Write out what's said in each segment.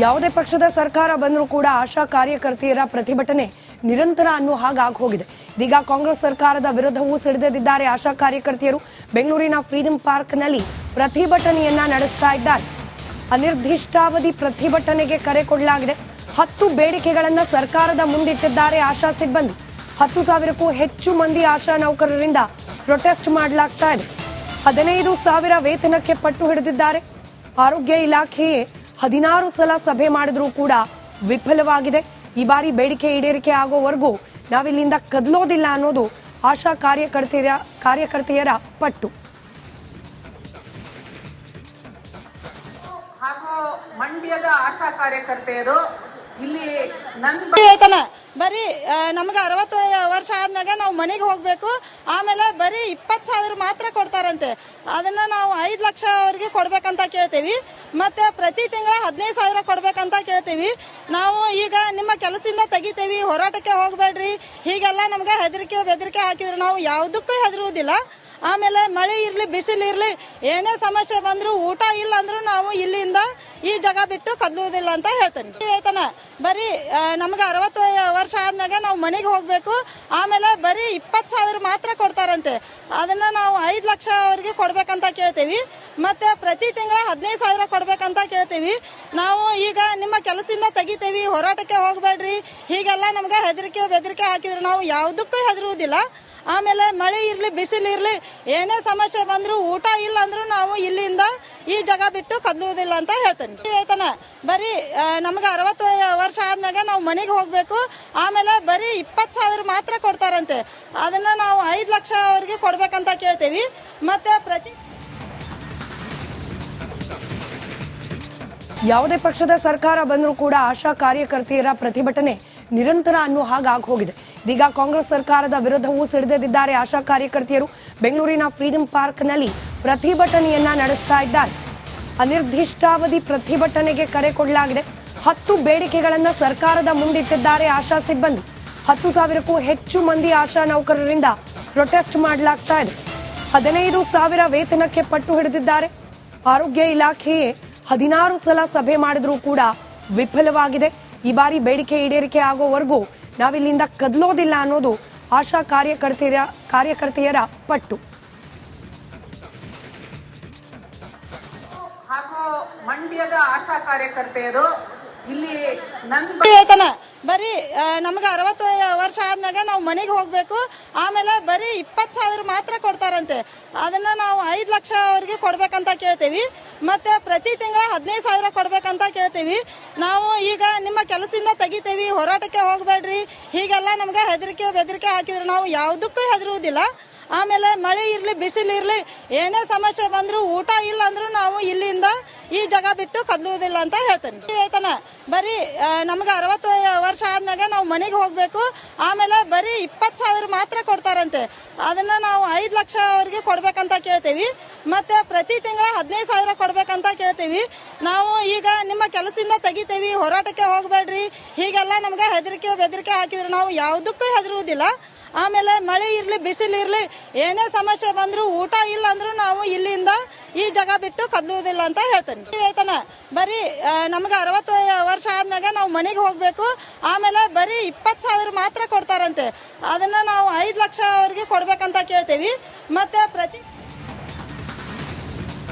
ಯಾವುದೇ ಪಕ್ಷದ ಸರ್ಕಾರ ಬಂದರೂ ಕೂಡ ಆಶಾ ಕಾರ್ಯಕರ್ತೆಯರ ಪ್ರತಿಭಟನೆ ನಿರಂತರ ಅನ್ನೋ ಹಾಗಾಗಿ ಹೋಗಿದೆ. ಇದೀಗ ಕಾಂಗ್ರೆಸ್ ಸರ್ಕಾರದ ವಿರುದ್ಧವೂ ಸಿಡಿದೆದ್ದಿದ್ದಾರೆ ಆಶಾ ಕಾರ್ಯಕರ್ತೆಯರು. ಬೆಂಗಳೂರಿನ ಫ್ರೀಡಂ ಪಾರ್ಕ್ನಲ್ಲಿ ಪ್ರತಿಭಟನೆಯನ್ನ ನಡೆಸ್ತಾ ಇದ್ದಾರೆ. ಅನಿರ್ದಿಷ್ಟಾವಧಿ ಪ್ರತಿಭಟನೆಗೆ ಕರೆ ಕೊಡಲಾಗಿದೆ. 10 ಬೇಡಿಕೆಗಳನ್ನ ಸರ್ಕಾರದ ಮುಂದಿಟ್ಟಿದ್ದಾರೆ ಆಶಾ ಸಿಬ್ಬಂದಿ. 10,000ಕ್ಕೂ ಹೆಚ್ಚು ಮಂದಿ ಆಶಾ ನೌಕರರಿಂದ ಪ್ರೊಟೆಸ್ಟ್ ಮಾಡಲಾಗ್ತಾ ಇದೆ. 15,000 ವೇತನಕ್ಕೆ ಪಟ್ಟು ಹಿಡಿದಿದ್ದಾರೆ. ಆರೋಗ್ಯ ಇಲಾಖೆಯೇ 16 ಸಲ ಸಭೆ ಮಾಡಿದ್ರೂ ಕೂಡ ವಿಫಲವಾಗಿದೆ. ಈ ಬಾರಿ ಬೇಡಿಕೆ ಈಡೇರಿಕೆ ಆಗೋವರೆಗೂ ನಾವಿಲ್ಲಿಂದ ಕದಲೋದಿಲ್ಲ ಅನ್ನೋದು ಆಶಾ ಕಾರ್ಯಕರ್ತೆಯರ ಪಟ್ಟು. ಹಾಗೂ ಮಂಡ್ಯದ ಆಶಾ ಕಾರ್ಯಕರ್ತೆಯರು ಇಲ್ಲಿ ವೇತನ ಬರೀ ನಮ್ಗೆ 60 ವರ್ಷ ಆದ್ಮೇಲೆ ನಾವು ಮನೆಗೆ ಹೋಗ್ಬೇಕು. ಆಮೇಲೆ ಬರೀ 20,000 ಮಾತ್ರ ಕೊಡ್ತಾರಂತೆ. ಅದನ್ನ ನಾವು 5 ಲಕ್ಷವರೆಗೆ ಕೊಡ್ಬೇಕಂತ ಕೇಳ್ತೀವಿ. ಮತ್ತೆ ಪ್ರತಿ ತಿಂಗಳ 15,000 ಕೊಡ್ಬೇಕಂತ ಕೇಳ್ತೀವಿ. ನಾವು ಈಗ ನಿಮ್ಮ ಕೆಲಸದಿಂದ ತೆಗಿತೀವಿ, ಹೋರಾಟಕ್ಕೆ ಹೋಗ್ಬೇಡ್ರಿ, ಹೀಗೆಲ್ಲ ನಮ್ಗೆ ಹೆದರಿಕೆ ಬೆದರಿಕೆ ಹಾಕಿದ್ರೆ ನಾವು ಯಾವುದಕ್ಕೂ ಹೆದರುವುದಿಲ್ಲ. ಆಮೇಲೆ ಮಳೆ ಇರ್ಲಿ ಬಿಸಿಲು ಇರ್ಲಿ ಏನೇ ಸಮಸ್ಯೆ ಬಂದ್ರು ಊಟ ಇಲ್ಲ ಅಂದ್ರೂ ನಾವು ಇಲ್ಲಿಂದ ಈ ಜಾಗ ಬಿಟ್ಟು ಕದಲುವುದಿಲ್ಲ ಅಂತ ಹೇಳ್ತೇನೆ. ವೇತನ ಬರೀ ನಮ್ಗೆ 60 ವರ್ಷ ಆದ್ಮೇಲೆ ನಾವು ಮನೆಗೆ ಹೋಗ್ಬೇಕು. ಆಮೇಲೆ ಬರೀ 20,000 ಮಾತ್ರ ಕೊಡ್ತಾರಂತೆ. ಅದನ್ನ ನಾವು 5 ಲಕ್ಷವರೆಗೆ ಕೊಡ್ಬೇಕಂತ ಕೇಳ್ತೀವಿ. ಮತ್ತೆ ಪ್ರತಿ ತಿಂಗಳ 15,000 ಕೊಡ್ಬೇಕಂತ ಕೇಳ್ತೀವಿ. ನಾವು ಈಗ ನಿಮ್ಮ ಕೆಲಸದಿಂದ ತೆಗಿತೀವಿ, ಹೋರಾಟಕ್ಕೆ ಹೋಗ್ಬೇಡ್ರಿ, ಹೀಗೆಲ್ಲ ನಮ್ಗೆ ಹೆದರಿಕೆ ಬೆದರಿಕೆ ಹಾಕಿದ್ರೆ ನಾವು ಯಾವುದಕ್ಕೂ ಹೆದರುವುದಿಲ್ಲ. ಆಮೇಲೆ ಮಳೆ ಇರ್ಲಿ ಬಿಸಿಲು ಇರ್ಲಿ ಏನೇ ಸಮಸ್ಯೆ ಬಂದ್ರು ಊಟ ಇಲ್ಲ ಅಂದ್ರೂ ನಾವು ಇಲ್ಲಿಂದ ಈ ಜಾಗ ಬಿಟ್ಟು ಕದಲುವುದಿಲ್ಲ ಅಂತ ಹೇಳ್ತೇನೆ. ವೇತನ ಬರೀ ನಮ್ಗೆ 60 ವರ್ಷ ಆದ್ಮೇಲೆ ನಾವು ಮನೆಗೆ ಹೋಗ್ಬೇಕು. ಆಮೇಲೆ ಬರೀ 20,000 ಮಾತ್ರ ಕೊಡ್ತಾರಂತೆ. ಅದನ್ನ ನಾವು 5 ಲಕ್ಷವರೆಗೆ ಕೊಡ್ಬೇಕಂತ ಕೇಳ್ತೀವಿ. ಮತ್ತೆ ಪ್ರತಿ ಯಾವುದೇ ಪಕ್ಷದ ಸರ್ಕಾರ ಬಂದರೂ ಕೂಡ ಆಶಾ ಕಾರ್ಯಕರ್ತೆಯರ ಪ್ರತಿಭಟನೆ ನಿರಂತರ ಅನ್ನೋ ಹಾಗಾಗಿ ಹೋಗಿದೆ. ಇದೀಗ ಕಾಂಗ್ರೆಸ್ ಸರ್ಕಾರದ ವಿರುದ್ಧವೂ ಸಿಡಿದೆದ್ದಿದ್ದಾರೆ ಆಶಾ ಕಾರ್ಯಕರ್ತೆಯರು. ಬೆಂಗಳೂರಿನ ಫ್ರೀಡಂ ಪಾರ್ಕ್ನಲ್ಲಿ ಪ್ರತಿಭಟನೆಯನ್ನ ನಡೆಸ್ತಾ ಇದ್ದಾರೆ. ಅನಿರ್ದಿಷ್ಟಾವಧಿ ಪ್ರತಿಭಟನೆಗೆ ಕರೆ ಕೊಡಲಾಗಿದೆ. 10 ಬೇಡಿಕೆಗಳನ್ನ ಸರ್ಕಾರದ ಮುಂದಿಟ್ಟಿದ್ದಾರೆ ಆಶಾ ಸಿಬ್ಬಂದಿ. 10,000ಕ್ಕೂ ಹೆಚ್ಚು ಮಂದಿ ಆಶಾ ನೌಕರರಿಂದ ಪ್ರೊಟೆಸ್ಟ್ ಮಾಡಲಾಗ್ತಾ ಇದೆ. 15,000 ವೇತನಕ್ಕೆ ಪಟ್ಟು ಹಿಡಿದಿದ್ದಾರೆ. ಆರೋಗ್ಯ ಇಲಾಖೆಯೇ 16 ಸಲ ಸಭೆ ಮಾಡಿದ್ರೂ ಕೂಡ ವಿಫಲವಾಗಿದೆ. ಈ ಬಾರಿ ಬೇಡಿಕೆ ಈಡೇರಿಕೆ ಆಗೋವರೆಗೂ ನಾವಿಲ್ಲಿಂದ ಕದಲೋದಿಲ್ಲ ಅನ್ನೋದು ಆಶಾ ಕಾರ್ಯಕರ್ತೆಯರ ಪಟ್ಟು. ಹಾಗೂ ಮಂಡ್ಯದ ಆಶಾ ಕಾರ್ಯಕರ್ತೆಯರು ಇಲ್ಲಿ ವೇತನ ಬರೀ ನಮ್ಗೆ 60 ವರ್ಷ ಆದ್ಮೇಲೆ ನಾವು ಮನೆಗೆ ಹೋಗ್ಬೇಕು. ಆಮೇಲೆ ಬರೀ 20,000 ಮಾತ್ರ ಕೊಡ್ತಾರಂತೆ. ಅದನ್ನ ನಾವು 5 ಲಕ್ಷವರೆಗೆ ಕೊಡ್ಬೇಕಂತ ಕೇಳ್ತೀವಿ. ಮತ್ತೆ ಪ್ರತಿ ತಿಂಗಳ 15,000 ಕೊಡ್ಬೇಕಂತ ಕೇಳ್ತೀವಿ. ನಾವು ಈಗ ನಿಮ್ಮ ಕೆಲಸದಿಂದ ತೆಗಿತೀವಿ, ಹೋರಾಟಕ್ಕೆ ಹೋಗ್ಬೇಡ್ರಿ, ಹೀಗೆಲ್ಲ ನಮ್ಗೆ ಹೆದರಿಕೆ ಬೆದರಿಕೆ ಹಾಕಿದ್ರೆ ನಾವು ಯಾವುದಕ್ಕೂ ಹೆದರುವುದಿಲ್ಲ. ಆಮೇಲೆ ಮಳೆ ಇರ್ಲಿ ಬಿಸಿಲು ಇರ್ಲಿ ಏನೇ ಸಮಸ್ಯೆ ಬಂದ್ರು ಊಟ ಇಲ್ಲ ಅಂದ್ರೂ ನಾವು ಇಲ್ಲಿಂದ ಈ ಜಾಗ ಬಿಟ್ಟು ಕದಲುವುದಿಲ್ಲ ಅಂತ ಹೇಳ್ತೇನೆ. ವೇತನ ಬರೀ ನಮ್ಗೆ 60 ವರ್ಷ ಆದ್ಮೇಲೆ ನಾವು ಮನೆಗೆ ಹೋಗ್ಬೇಕು. ಆಮೇಲೆ ಬರೀ 20,000 ಮಾತ್ರ ಕೊಡ್ತಾರಂತೆ. ಅದನ್ನ ನಾವು 5 ಲಕ್ಷವರೆಗೆ ಕೊಡ್ಬೇಕಂತ ಕೇಳ್ತೀವಿ. ಮತ್ತೆ ಪ್ರತಿ ತಿಂಗಳ 15,000 ಕೊಡ್ಬೇಕಂತ ಕೇಳ್ತೀವಿ. ನಾವು ಈಗ ನಿಮ್ಮ ಕೆಲಸದಿಂದ ತೆಗಿತೀವಿ, ಹೋರಾಟಕ್ಕೆ ಹೋಗ್ಬೇಡ್ರಿ, ಹೀಗೆಲ್ಲ ನಮ್ಗೆ ಹೆದರಿಕೆ ಬೆದರಿಕೆ ಹಾಕಿದ್ರೆ ನಾವು ಯಾವುದಕ್ಕೂ ಹೆದರುವುದಿಲ್ಲ. ಆಮೇಲೆ ಮಳೆ ಇರ್ಲಿ ಬಿಸಿಲು ಇರ್ಲಿ ಏನೇ ಸಮಸ್ಯೆ ಬಂದ್ರು ಊಟ ಇಲ್ಲ ಅಂದ್ರೂ ನಾವು ಇಲ್ಲಿಂದ ಈ ಜಾಗ ಬಿಟ್ಟು ಕದಲುವುದಿಲ್ಲ ಅಂತ ಹೇಳ್ತೇನೆ. ವೇತನ ಬರೀ ನಮ್ಗೆ 60 ವರ್ಷ ಆದ್ಮೇಲೆ ನಾವು ಮನೆಗೆ ಹೋಗ್ಬೇಕು. ಆಮೇಲೆ ಬರೀ 20,000 ಮಾತ್ರ ಕೊಡ್ತಾರಂತೆ. ಅದನ್ನ ನಾವು 5 ಲಕ್ಷವರೆಗೆ ಕೊಡ್ಬೇಕಂತ ಕೇಳ್ತೀವಿ. ಮತ್ತೆ ಪ್ರತಿ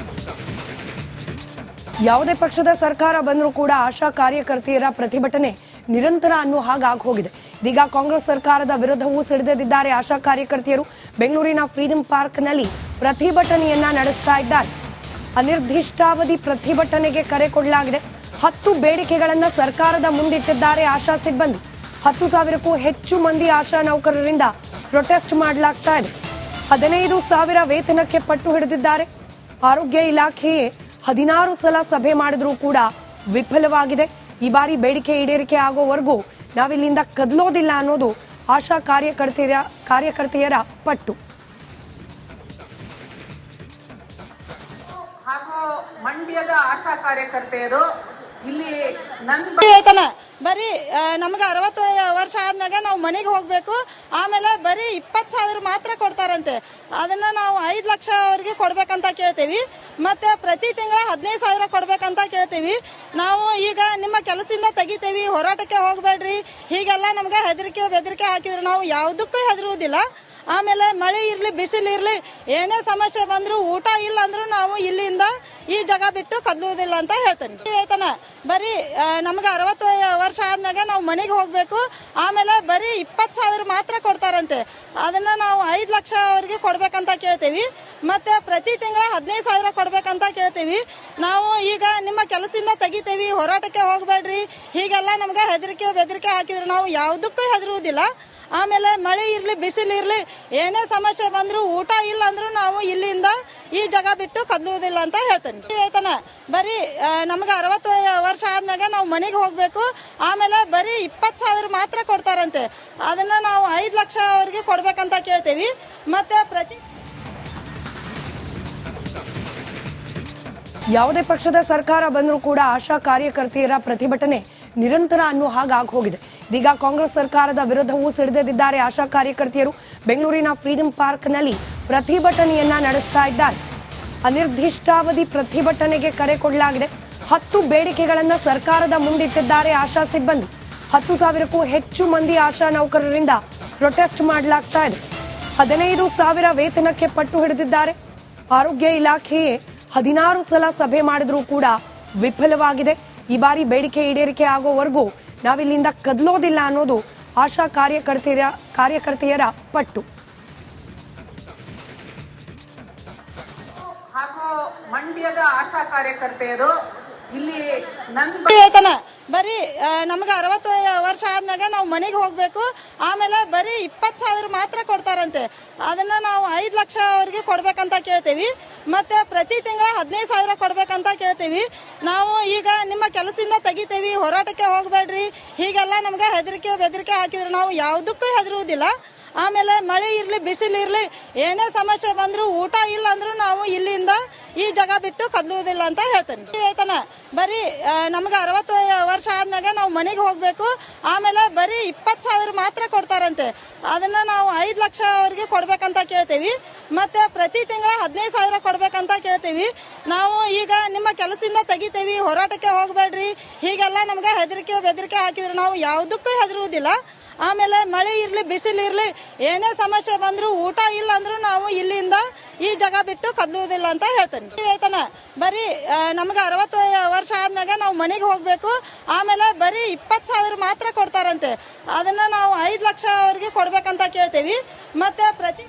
ಯಾವುದೇ ಪಕ್ಷದ ಸರ್ಕಾರ ಬಂದರೂ ಕೂಡ ಆಶಾ ಕಾರ್ಯಕರ್ತೆಯರ ಪ್ರತಿಭಟನೆ ನಿರಂತರ ಅನ್ನೋ ಹಾಗಾಗಿ ಹೋಗಿದೆ. ಇದೀಗ ಕಾಂಗ್ರೆಸ್ ಸರ್ಕಾರದ ವಿರುದ್ಧವೂ ಸಿಡಿದೆದ್ದಿದ್ದಾರೆ ಆಶಾ ಕಾರ್ಯಕರ್ತೆಯರು. ಬೆಂಗಳೂರಿನ ಫ್ರೀಡಂ ಪಾರ್ಕ್ನಲ್ಲಿ ಪ್ರತಿಭಟನೆಯನ್ನ ನಡೆಸ್ತಾ ಇದ್ದಾರೆ. ಅನಿರ್ದಿಷ್ಟಾವಧಿ ಪ್ರತಿಭಟನೆಗೆ ಕರೆ ಕೊಡಲಾಗಿದೆ. 10 ಬೇಡಿಕೆಗಳನ್ನ ಸರ್ಕಾರದ ಮುಂದಿಟ್ಟಿದ್ದಾರೆ ಆಶಾ ಸಿಬ್ಬಂದಿ. 10,000ಕ್ಕೂ ಹೆಚ್ಚು ಮಂದಿ ಆಶಾ ನೌಕರರಿಂದ ಪ್ರೊಟೆಸ್ಟ್ ಮಾಡಲಾಗ್ತಾ ಇದೆ. 15,000 ವೇತನಕ್ಕೆ ಪಟ್ಟು ಹಿಡಿದಿದ್ದಾರೆ. ಆರೋಗ್ಯ ಇಲಾಖೆಯೇ 16 ಸಲ ಸಭೆ ಮಾಡಿದ್ರೂ ಕೂಡ ವಿಫಲವಾಗಿದೆ. ಈ ಬಾರಿ ಬೇಡಿಕೆ ಈಡೇರಿಕೆ ಆಗೋವರೆಗೂ ನಾವಿಲ್ಲಿಂದ ಕದಲೋದಿಲ್ಲ ಅನ್ನೋದು ಆಶಾ ಕಾರ್ಯಕರ್ತೆಯರ ಪಟ್ಟು. ಹಾಗೂ ಮಂಡ್ಯದ ಆಶಾ ಕಾರ್ಯಕರ್ತೆಯರು ಇಲ್ಲಿ ವೇತನ ಬರೀ ನಮ್ಗೆ 60 ವರ್ಷ ಆದ್ಮೇಲೆ ನಾವು ಮನೆಗೆ ಹೋಗ್ಬೇಕು. ಆಮೇಲೆ ಬರೀ 20,000 ಮಾತ್ರ ಕೊಡ್ತಾರಂತೆ. ಅದನ್ನ ನಾವು 5 ಲಕ್ಷವರೆಗೆ ಕೊಡ್ಬೇಕಂತ ಕೇಳ್ತೀವಿ. ಮತ್ತೆ ಪ್ರತಿ ತಿಂಗಳ 15,000 ಕೊಡ್ಬೇಕಂತ ಕೇಳ್ತೀವಿ. ನಾವು ಈಗ ನಿಮ್ಮ ಕೆಲಸದಿಂದ ತೆಗಿತೇವಿ, ಹೋರಾಟಕ್ಕೆ ಹೋಗಬೇಡ್ರಿ, ಹೀಗೆಲ್ಲ ನಮ್ಗೆ ಹೆದರಿಕೆ ಬೆದರಿಕೆ ಹಾಕಿದ್ರೆ ನಾವು ಯಾವುದಕ್ಕೂ ಹೆದರುವುದಿಲ್ಲ. ಆಮೇಲೆ ಮಳೆ ಇರಲಿ ಬಿಸಿಲು ಇರಲಿ ಏನೇ ಸಮಸ್ಯೆ ಬಂದರೂ ಊಟ ಇಲ್ಲ ಅಂದ್ರೂ ನಾವು ಇಲ್ಲಿಂದ ಈ ಜಾಗ ಬಿಟ್ಟು ಕದಲುವುದಿಲ್ಲ ಅಂತ ಹೇಳ್ತೇನೆ. ವೇತನ ಬರೀ ನಮ್ಗೆ 60 ವರ್ಷ ಆದ್ಮ್ಯಾಗ ನಾವು ಮನೆಗೆ ಹೋಗಬೇಕು. ಆಮೇಲೆ ಬರೀ 20,000 ಮಾತ್ರ ಕೊಡ್ತಾರಂತೆ. ಅದನ್ನ ನಾವು 5 ಲಕ್ಷ ಅವರಿಗೆ ಕೊಡ್ಬೇಕಂತ ಕೇಳ್ತೇವಿ. ಮತ್ತೆ ಪ್ರತಿ ತಿಂಗಳ 15,000 ಕೊಡ್ಬೇಕಂತ ಕೇಳ್ತೇವಿ. ನಾವು ಈಗ ನಿಮ್ಮ ಕೆಲಸದಿಂದ ತೆಗಿತೇವಿ, ಹೋರಾಟಕ್ಕೆ ಹೋಗಬೇಡ್ರಿ, ಹೀಗೆಲ್ಲ ನಮ್ಗೆ ಹೆದರಿಕೆ ಬೆದರಿಕೆ ಹಾಕಿದ್ರೆ ನಾವು ಯಾವುದಕ್ಕೂ ಹೆದರುವುದಿಲ್ಲ. ಆಮೇಲೆ ಮಳೆ ಇರಲಿ ಬಿಸಿಲು ಇರಲಿ ಏನೇ ಸಮಸ್ಯೆ ಬಂದರೂ ಊಟ ಇಲ್ಲ ಅಂದ್ರೂ ನಾವು ಇಲ್ಲಿಂದ ಈ ಜಾಗ ಬಿಟ್ಟು ಕದಲುವುದಿಲ್ಲ ಅಂತ ಹೇಳ್ತೇನೆ. ವೇತನ ಬರೀ ನಮ್ಗೆ 60 ವರ್ಷ ಆದ್ಮ್ಯಾಗ ನಾವು ಮನೆಗೆ ಹೋಗಬೇಕು. ಆಮೇಲೆ ಬರೀ 20,000 ಮಾತ್ರ ಕೊಡ್ತಾರಂತೆ. ಅದನ್ನ ನಾವು 5 ಲಕ್ಷ ಅವರಿಗೆ ಕೊಡ್ಬೇಕಂತ ಕೇಳ್ತೇವಿ. ಮತ್ತೆ ಪ್ರತಿ ಯಾವುದೇ ಪಕ್ಷದ ಸರ್ಕಾರ ಬಂದರೂ ಕೂಡ ಆಶಾ ಕಾರ್ಯಕರ್ತೆಯರ ಪ್ರತಿಭಟನೆ ನಿರಂತರ ಅನ್ನೋ ಹಾಗಾಗಿ ಹೋಗಿದೆ. ಇದೀಗ ಕಾಂಗ್ರೆಸ್ ಸರ್ಕಾರದ ವಿರುದ್ಧವೂ ಸಿಡಿದೆದ್ದಿದ್ದಾರೆ ಆಶಾ ಕಾರ್ಯಕರ್ತೆಯರು. ಬೆಂಗಳೂರಿನ ಫ್ರೀಡಂ ಪಾರ್ಕ್ನಲ್ಲಿ ಪ್ರತಿಭಟನೆಯನ್ನ ನಡೆಸ್ತಾ ಇದ್ದಾರೆ. ಅನಿರ್ದಿಷ್ಟಾವಧಿ ಪ್ರತಿಭಟನೆಗೆ ಕರೆ ಕೊಡಲಾಗಿದೆ. 10 ಬೇಡಿಕೆಗಳನ್ನ ಸರ್ಕಾರದ ಮುಂದಿಟ್ಟಿದ್ದಾರೆ ಆಶಾ ಸಿಬ್ಬಂದಿ. 10,000ಕ್ಕೂ ಹೆಚ್ಚು ಮಂದಿ ಆಶಾ ನೌಕರರಿಂದ ಪ್ರೊಟೆಸ್ಟ್ ಮಾಡಲಾಗ್ತಾ ಇದೆ. 15,000 ವೇತನಕ್ಕೆ ಪಟ್ಟು ಹಿಡಿದಿದ್ದಾರೆ. ಆರೋಗ್ಯ ಇಲಾಖೆಯೇ 16 ಸಲ ಸಭೆ ಮಾಡಿದ್ರೂ ಕೂಡ ವಿಫಲವಾಗಿದೆ. ಈ ಬಾರಿ ಬೇಡಿಕೆ ಈಡೇರಿಕೆ ಆಗೋವರೆಗೂ ನಾವಿಲ್ಲಿಂದ ಕದಲೋದಿಲ್ಲ ಅನ್ನೋದು ಆಶಾ ಕಾರ್ಯಕರ್ತೆಯರ ಪಟ್ಟು. ಹಾಗೂ ಮಂಡ್ಯದ ಆಶಾ ಕಾರ್ಯಕರ್ತೆಯರು ಇಲ್ಲಿ ವೇತನ ಬರೀ ನಮ್ಗೆ 60 ವರ್ಷ ಆದ್ಮ್ಯಾಗ ನಾವು ಮನೆಗೆ ಹೋಗಬೇಕು. ಆಮೇಲೆ ಬರೀ 20,000 ಮಾತ್ರ ಕೊಡ್ತಾರಂತೆ. ಅದನ್ನ ನಾವು 5 ಲಕ್ಷ ಅವರಿಗೆ ಕೊಡ್ಬೇಕಂತ ಕೇಳ್ತೇವಿ. ಮತ್ತೆ ಪ್ರತಿ ತಿಂಗಳ 15,000 ಕೊಡ್ಬೇಕಂತ ಕೇಳ್ತೇವಿ. ನಾವು ಈಗ ನಿಮ್ಮ ಕೆಲಸದಿಂದ ತೆಗಿತೇವಿ, ಹೋರಾಟಕ್ಕೆ ಹೋಗಬೇಡ್ರಿ, ಹೀಗೆಲ್ಲ ನಮ್ಗೆ ಹೆದರಿಕೆ ಬೆದರಿಕೆ ಹಾಕಿದ್ರೆ ನಾವು ಯಾವುದಕ್ಕೂ ಹೆದರುವುದಿಲ್ಲ. ಆಮೇಲೆ ಮಳೆ ಇರಲಿ ಬಿಸಿಲು ಇರಲಿ ಏನೇ ಸಮಸ್ಯೆ ಬಂದರೂ ಊಟ ಇಲ್ಲ ಅಂದ್ರೂ ನಾವು ಇಲ್ಲಿಂದ ಈ ಜಾಗ ಬಿಟ್ಟು ಕದಲುವುದಿಲ್ಲ ಅಂತ ಹೇಳ್ತೇನೆ. ವೇತನ ಬರೀ ನಮ್ಗೆ 60 ವರ್ಷ ಆದ್ಮ್ಯಾಗ ನಾವು ಮನೆಗೆ ಹೋಗಬೇಕು. ಆಮೇಲೆ ಬರೀ 20,000 ಮಾತ್ರ ಕೊಡ್ತಾರಂತೆ. ಅದನ್ನ ನಾವು 5 ಲಕ್ಷ ಅವರಿಗೆ ಕೊಡ್ಬೇಕಂತ ಕೇಳ್ತೇವಿ. ಮತ್ತೆ ಪ್ರತಿ ತಿಂಗಳ 15,000 ಕೊಡ್ಬೇಕಂತ ಕೇಳ್ತೇವಿ. ನಾವು ಈಗ ನಿಮ್ಮ ಕೆಲಸದಿಂದ ತೆಗಿತೇವಿ, ಹೋರಾಟಕ್ಕೆ ಹೋಗಬೇಡ್ರಿ, ಹೀಗೆಲ್ಲ ನಮ್ಗೆ ಹೆದರಿಕೆ ಬೆದರಿಕೆ ಹಾಕಿದ್ರೆ ನಾವು ಯಾವುದಕ್ಕೂ ಹೆದರುವುದಿಲ್ಲ. ಆಮೇಲೆ ಮಳೆ ಇರಲಿ ಬಿಸಿಲು ಇರಲಿ ಏನೇ ಸಮಸ್ಯೆ ಬಂದರೂ ಊಟ ಇಲ್ಲ ಅಂದ್ರೂ ನಾವು ಇಲ್ಲಿಂದ ಈ ಜಾಗ ಬಿಟ್ಟು ಕದಲುವುದಿಲ್ಲ ಅಂತ ಹೇಳ್ತೇನೆ. ವೇತನ ಬರೀ ನಮ್ಗೆ 60 ವರ್ಷ ಆದ್ಮ್ಯಾಗ ನಾವು ಮನೆಗೆ ಹೋಗಬೇಕು. ಆಮೇಲೆ ಬರೀ 20,000 ಮಾತ್ರ ಕೊಡ್ತಾರಂತೆ. ಅದನ್ನ ನಾವು 5 ಲಕ್ಷ ಅವರಿಗೆ ಕೊಡ್ಬೇಕಂತ ಕೇಳ್ತೇವಿ. ಮತ್ತೆ ಪ್ರತಿ